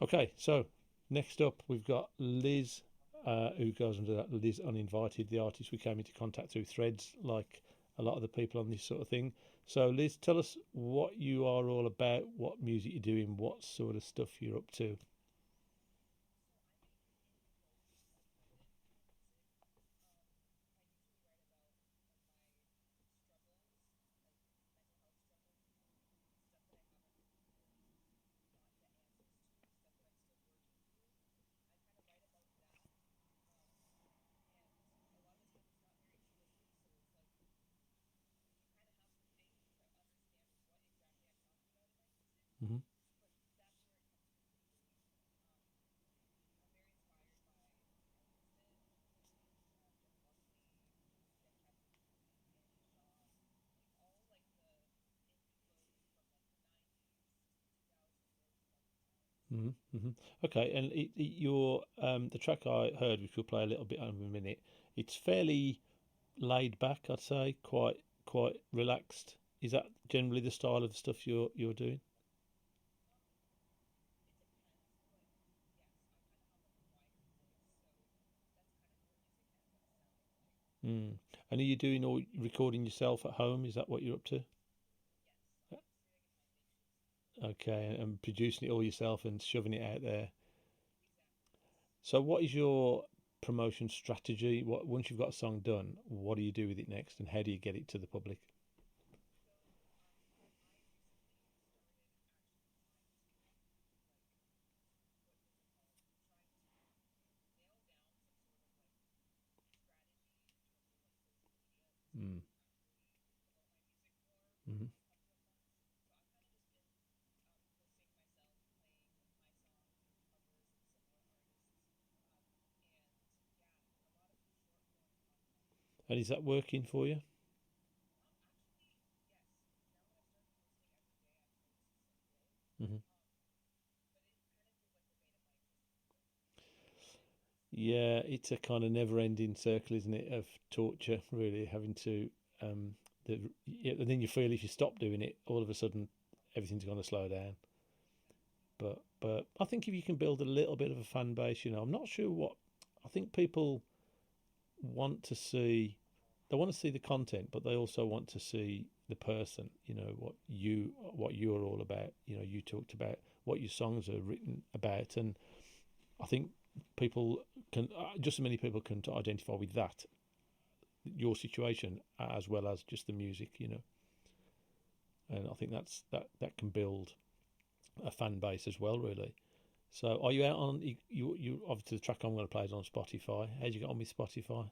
Okay, so next up we've got Liz, who goes under that Liz Uninvited, the artist we came into contact through Threads, like a lot of the people on this sort of thing. So, Liz, tell us what you are all about, what music you're doing, what sort of stuff you're up to. Hmm. Hmm. Hmm. Okay, and your the track I heard, which we'll play a little bit over a minute, it's fairly laid back, I'd say, quite relaxed. Is that generally the style of stuff you're doing? Mm. And are you doing all recording yourself at home? Is that what you're up to? Okay, and producing it all yourself and shoving it out there. So, what is your promotion strategy? What once you've got a song done, what do you do with it next, and how do you get it to the public? Mm. Mm. And is that working for you? Hmm. Yeah, it's a kind of never-ending circle, isn't it, of torture, really, having to the yeah, and then you feel if you stop doing it, all of a sudden everything's going to slow down. But I think if you can build a little bit of a fan base, I'm not sure what I think people want to see. They want to see the content, but they also want to see the person. What you're all about. You talked about what your songs are written about, and I think people can just as many people can identify with that your situation as well as just the music. And I think that can build a fan base as well, really. So, are you out on you obviously the track I'm going to play is on Spotify. How do you get on with Spotify?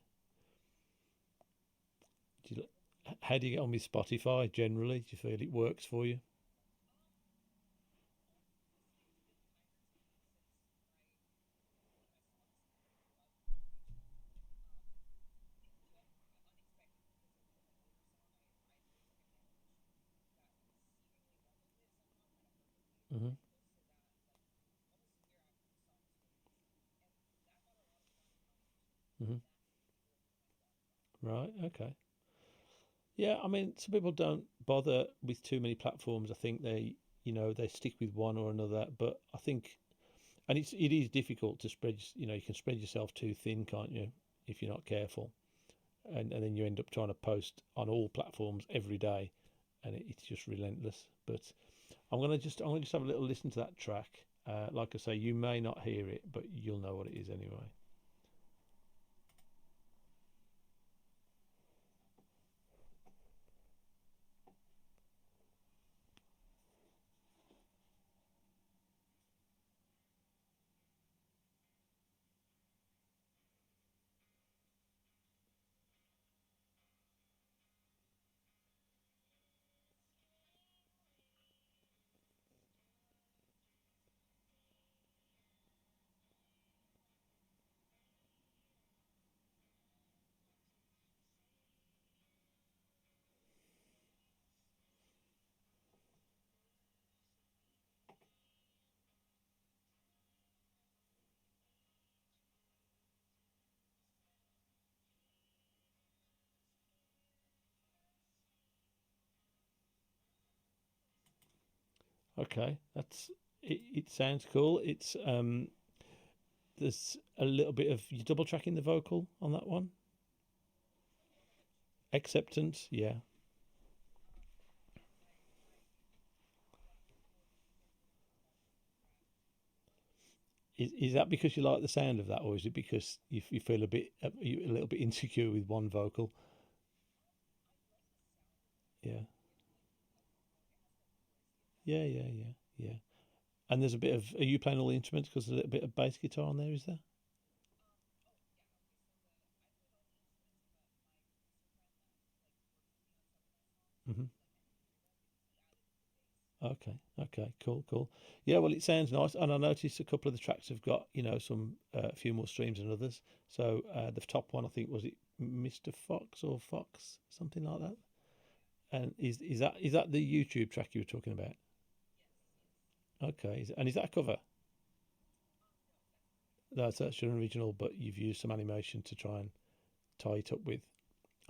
Do you, how do you get on with Spotify generally? Do you feel it works for you? Hmm. Hmm. Right. Okay. Yeah. I mean, some people don't bother with too many platforms. I think they stick with one or another. But I think, and it is difficult to spread. You can spread yourself too thin, can't you? If you're not careful, and then you end up trying to post on all platforms every day, and it's just relentless. But I'm gonna just have a little listen to that track. Like I say, you may not hear it, but you'll know what it is anyway. Okay, that's it sounds cool. It's there's a little bit of you double tracking the vocal on that one. Acceptance, yeah. Is that because you like the sound of that, or is it because you feel a bit a little bit insecure with one vocal? Yeah, yeah. And there's a bit of. Are you playing all the instruments? Because there's a little bit of bass guitar on there, is there? Hmm. Okay, okay, cool. Yeah, well, it sounds nice, and I noticed a couple of the tracks have got some a few more streams than others. So the top one, I think, was it Mr. Fox or Fox, something like that. And is that the YouTube track you were talking about? Okay, and is that a cover? No, that's your original, but you've used some animation to try and tie it up with.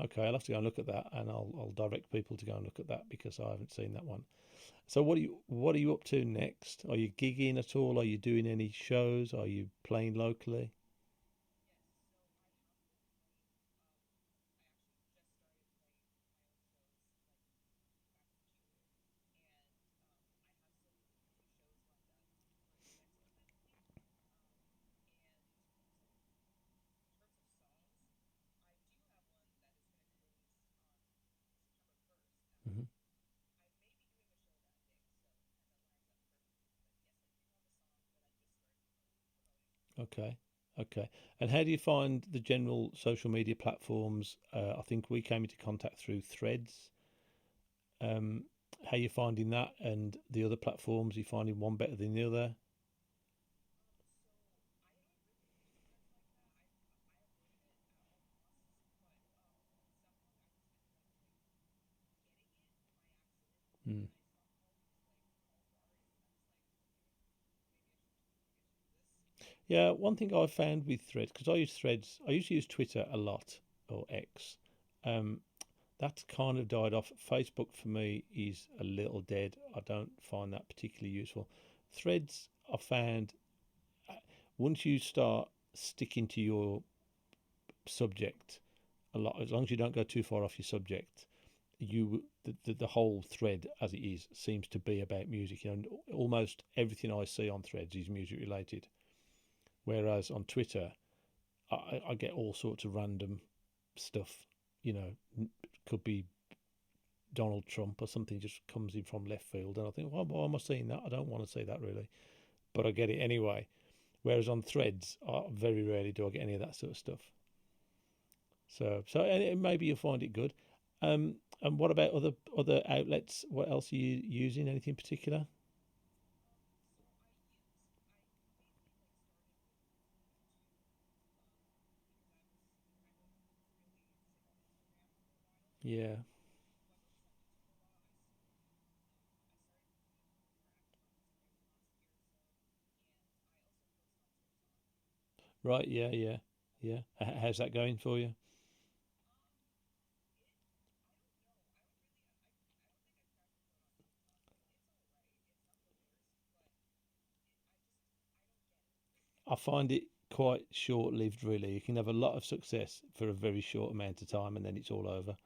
Okay, I'll have to go and look at that, and I'll direct people to go and look at that because I haven't seen that one. So what are you up to next? Are you gigging at all? Are you doing any shows? Are you playing locally? Hmm. Okay, okay. And how do you find the general social media platforms? I think we came into contact through Threads. Um, how you finding that, and the other platforms? Are you finding one better than the other? Mm. Yeah, one thing I've found with Threads, because I use Threads, I used to use Twitter a lot, or X. Um, that's kind of died off. Facebook for me is a little dead. I don't find that particularly useful. Threads, I found, uh, once you start sticking to your subject a lot, as long as you don't go too far off your subject, the whole thread as it is seems to be about music. Almost everything I see on Threads is music related. Whereas on Twitter, I get all sorts of random stuff. You know, could be Donald Trump or something just comes in from left field, and I think, well, why am I seeing that? I don't want to see that really, but I get it anyway. Whereas on Threads, very rarely do I get any of that sort of stuff. So and maybe you'll find it good. And what about other outlets? What else are you using? Anything in particular? Yeah. Right. Yeah. How's that going for you? I find it quite short lived, really. You can have a lot of success for a very short amount of time, and then it's all over.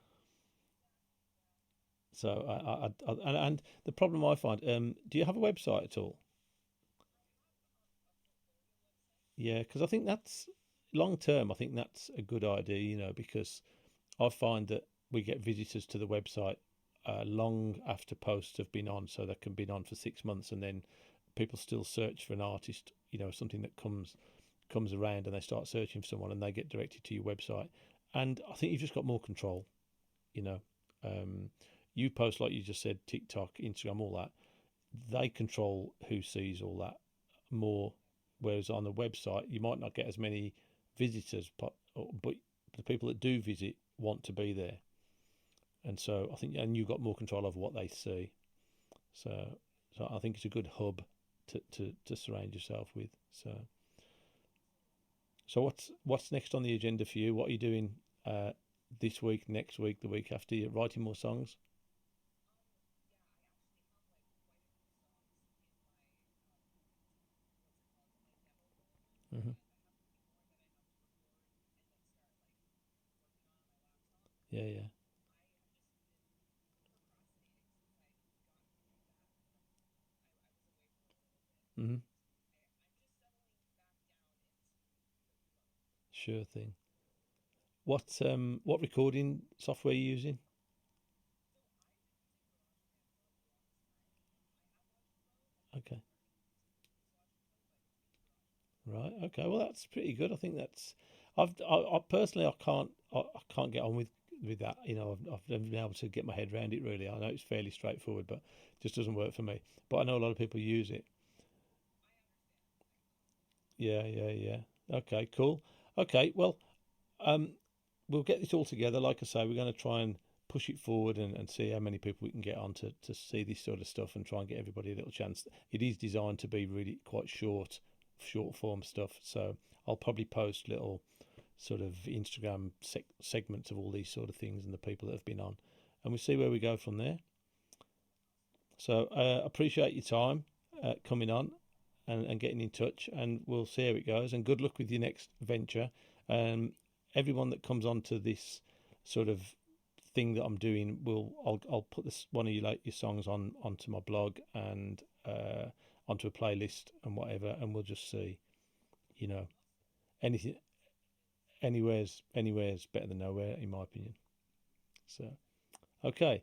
So and the problem I find, do you have a website at all? Yeah, because I think that's long term. I think that's a good idea, because I find that we get visitors to the website long after posts have been on, so they can be on for 6 months, and then people still search for an artist, something that comes around, and they start searching for someone, and they get directed to your website. And I think you've just got more control. You know, um, you post like you just said, TikTok, Instagram, all that. They control who sees all that more. Whereas on the website, you might not get as many visitors, but the people that do visit want to be there, and so I think, and you've got more control over what they see. So, so I think it's a good hub to surround yourself with. So what's next on the agenda for you? What are you doing uh, this week, next week, the week after? You writing more songs? Hmm. Yeah, yeah. Hmm. Sure thing. What recording software are you using? Okay. Right. Okay. Well, that's pretty good. I think that's. I personally, I can't get on with that. You know, I've never been able to get my head around it really. I know it's fairly straightforward, but it just doesn't work for me. But I know a lot of people use it. Yeah. Yeah. Yeah. Okay. Cool. Okay. Well, um, we'll get this all together. Like I say, we're going to try and push it forward and see how many people we can get on to see this sort of stuff and try and get everybody a little chance. It is designed to be really quite short form stuff. So I'll probably post little sort of Instagram segments of all these sort of things and the people that have been on, and we see where we go from there. So appreciate your time coming on and getting in touch, and we'll see how it goes. And good luck with your next venture. Um, Everyone that comes onto this sort of thing that I'm doing will I'll put this one of your songs onto my blog and onto a playlist and whatever, and we'll just see. You know, anything anywhere's better than nowhere in my opinion. So okay.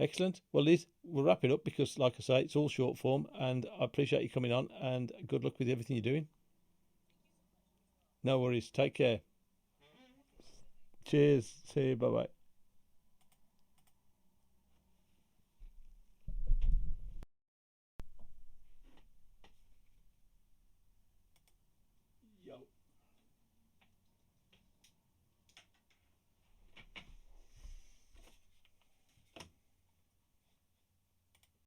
Excellent. Well, Liz, we'll wrap it up because, like I say, it's all short form, and I appreciate you coming on. And good luck with everything you're doing. No worries. Take care. Cheers. See you. Bye bye.